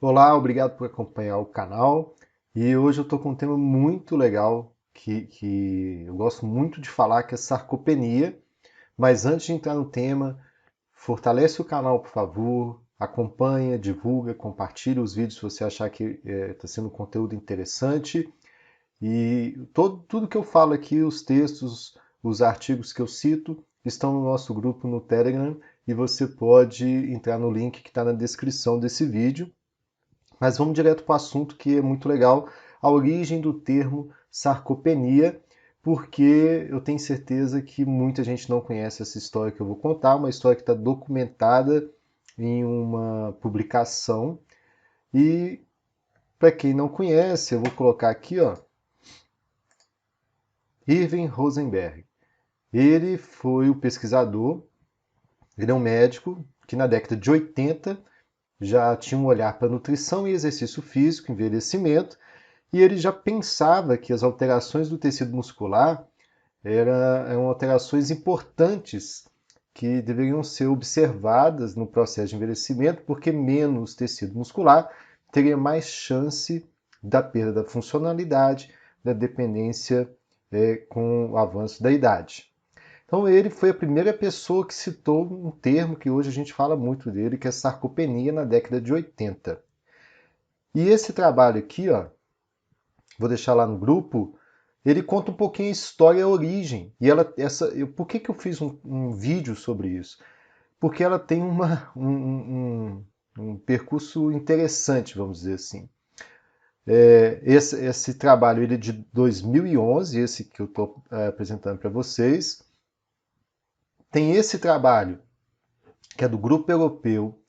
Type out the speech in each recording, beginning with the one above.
Olá, obrigado por acompanhar o canal. E hoje eu estou com um tema muito legal que eu gosto muito de falar, que é sarcopenia. Mas antes de entrar no tema, fortalece o canal, por favor, acompanha, divulga, compartilha os vídeos se você achar que está sendo um conteúdo interessante. E tudo que eu falo aqui, os textos, os artigos que eu cito, estão no nosso grupo no Telegram e você pode entrar no link que está na descrição desse vídeo. Mas vamos direto para o assunto que é muito legal, a origem do termo sarcopenia, porque eu tenho certeza que muita gente não conhece essa história que eu vou contar, uma história que está documentada em uma publicação. E para quem não conhece, eu vou colocar aqui, ó, Irving Rosenberg. Ele foi o pesquisador, ele é um médico que na década de 80 já tinha um olhar para nutrição e exercício físico, envelhecimento, e ele já pensava que as alterações do tecido muscular eram alterações importantes que deveriam ser observadas no processo de envelhecimento, porque menos tecido muscular teria mais chance da perda da funcionalidade, da dependência com o avanço da idade. Então ele foi a primeira pessoa que citou um termo que hoje a gente fala muito dele, que é sarcopenia na década de 80. E esse trabalho aqui, ó, vou deixar lá no grupo, ele conta um pouquinho a história e a origem. E por que eu fiz um vídeo sobre isso? Porque ela tem um percurso interessante, vamos dizer assim. Esse trabalho ele é de 2011, esse que eu estou apresentando para vocês. Tem esse trabalho, que é do Grupo Europeu,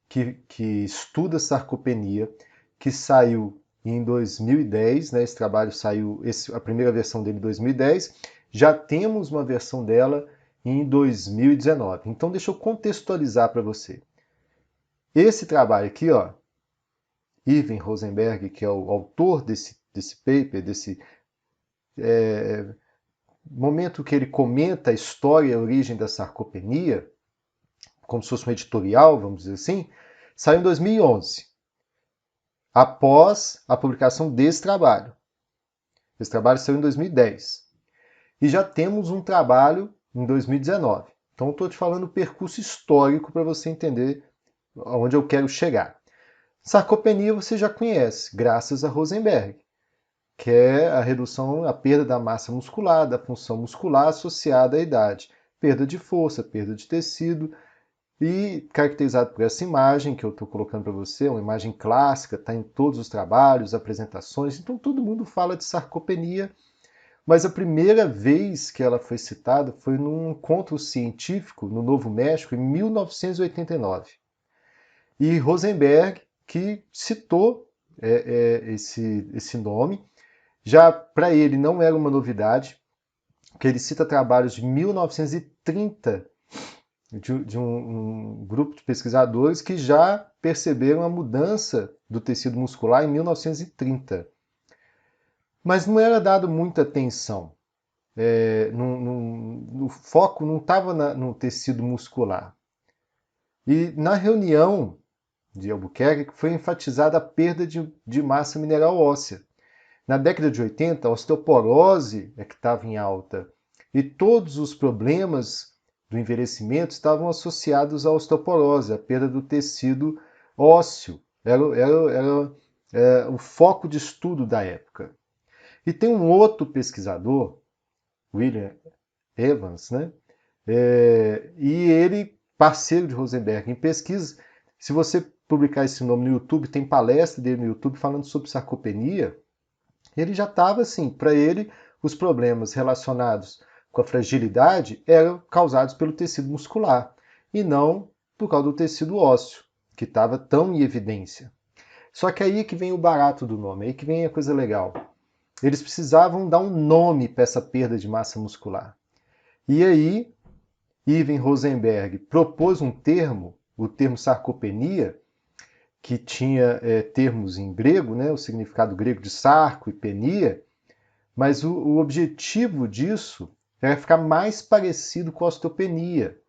que estuda sarcopenia, que saiu em 2010, né? Esse trabalho saiu, a primeira versão dele em 2010, já temos uma versão dela em 2019. Então deixa eu contextualizar para você. Esse trabalho aqui, ó, Irving Rosenberg, que é o autor desse paper, desse momento que ele comenta a história e a origem da sarcopenia, como se fosse um editorial, vamos dizer assim, saiu em 2011. Após a publicação desse trabalho. Esse trabalho saiu em 2010. E já temos um trabalho em 2019. Então, estou te falando o percurso histórico para você entender aonde eu quero chegar. Sarcopenia você já conhece, graças a Rosenberg, que é a redução, a perda da massa muscular, da função muscular associada à idade. Perda de força, perda de tecido, e caracterizado por essa imagem que eu estou colocando para você, uma imagem clássica, está em todos os trabalhos, apresentações, então todo mundo fala de sarcopenia, mas a primeira vez que ela foi citada foi num encontro científico no Novo México, em 1989. E Rosenberg, que citou esse nome, já para ele não era uma novidade, porque ele cita trabalhos de 1930 de um grupo de pesquisadores que já perceberam a mudança do tecido muscular em 1930. Mas não era dado muita atenção. O foco não estava no tecido muscular. E na reunião de Albuquerque foi enfatizada a perda de massa mineral óssea. Na década de 80, a osteoporose é que estava em alta. E todos os problemas do envelhecimento estavam associados à osteoporose, à perda do tecido ósseo. Era o foco de estudo da época. E tem um outro pesquisador, William Evans, né? E ele, parceiro de Rosenberg em pesquisa, se você publicar esse nome no YouTube, tem palestra dele no YouTube falando sobre sarcopenia, ele já estava assim, para ele, os problemas relacionados com a fragilidade eram causados pelo tecido muscular e não por causa do tecido ósseo, que estava tão em evidência. Só que aí que vem o barato do nome, aí que vem a coisa legal. Eles precisavam dar um nome para essa perda de massa muscular. E aí, Irving Rosenberg propôs um termo, o termo sarcopenia, que tinha termos em grego, né, o significado grego de sarco e penia, mas o objetivo disso era ficar mais parecido com a osteopenia,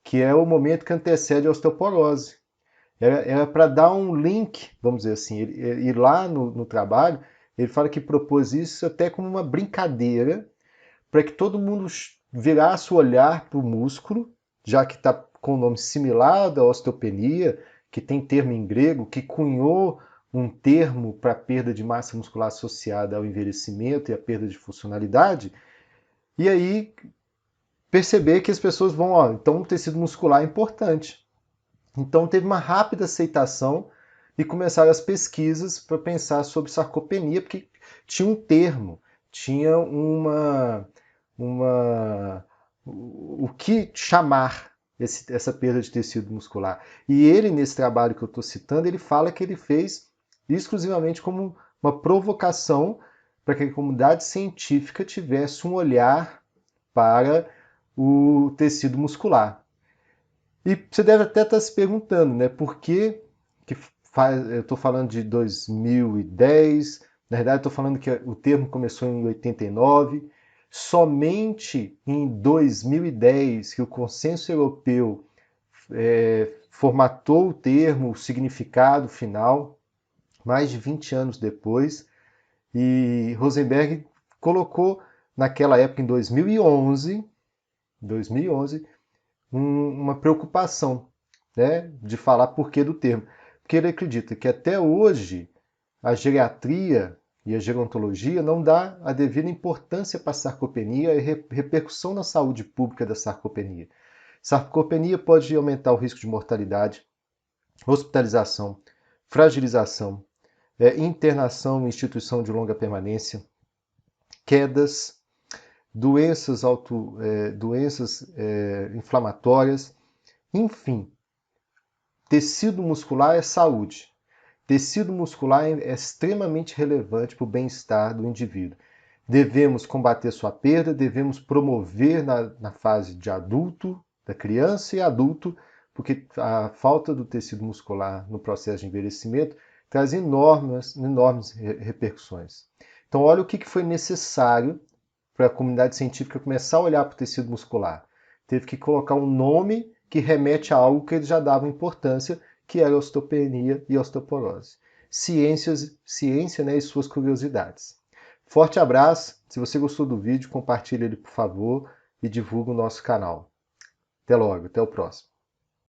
que é o momento que antecede a osteoporose. Era para dar um link, vamos dizer assim. E lá no trabalho, ele fala que propôs isso até como uma brincadeira, para que todo mundo virasse o olhar para o músculo, já que está com um nome similar da osteopenia, que tem termo em grego, que cunhou um termo para a perda de massa muscular associada ao envelhecimento e à perda de funcionalidade, e aí perceber que as pessoas vão, ó, então o tecido muscular é importante. Então teve uma rápida aceitação e começaram as pesquisas para pensar sobre sarcopenia, porque tinha um termo, tinha o que chamar essa perda de tecido muscular. E ele, nesse trabalho que eu estou citando, ele fala que ele fez exclusivamente como uma provocação para que a comunidade científica tivesse um olhar para o tecido muscular. E você deve até estar se perguntando, né, por que eu estou falando de 2010, na verdade estou falando que o termo começou em 89, somente em 2010 que o consenso europeu formatou o termo, o significado final, mais de 20 anos depois, e Rosenberg colocou naquela época, em 2011 uma preocupação, né, de falar porquê do termo. Porque ele acredita que até hoje a geriatria e a gerontologia não dá a devida importância para a sarcopenia e repercussão na saúde pública da sarcopenia. Sarcopenia pode aumentar o risco de mortalidade, hospitalização, fragilização, internação em instituição de longa permanência, quedas, doenças inflamatórias, enfim. Tecido muscular é saúde. Tecido muscular é extremamente relevante para o bem-estar do indivíduo. Devemos combater sua perda, devemos promover na fase de adulto, da criança e adulto, porque a falta do tecido muscular no processo de envelhecimento traz enormes repercussões. Então, olha o que foi necessário para a comunidade científica começar a olhar para o tecido muscular. Teve que colocar um nome que remete a algo que eles já davam importância, que era a osteopenia e a osteoporose. Ciência, né, e suas curiosidades. Forte abraço, se você gostou do vídeo, compartilhe ele por favor e divulgue o nosso canal. Até logo, até o próximo.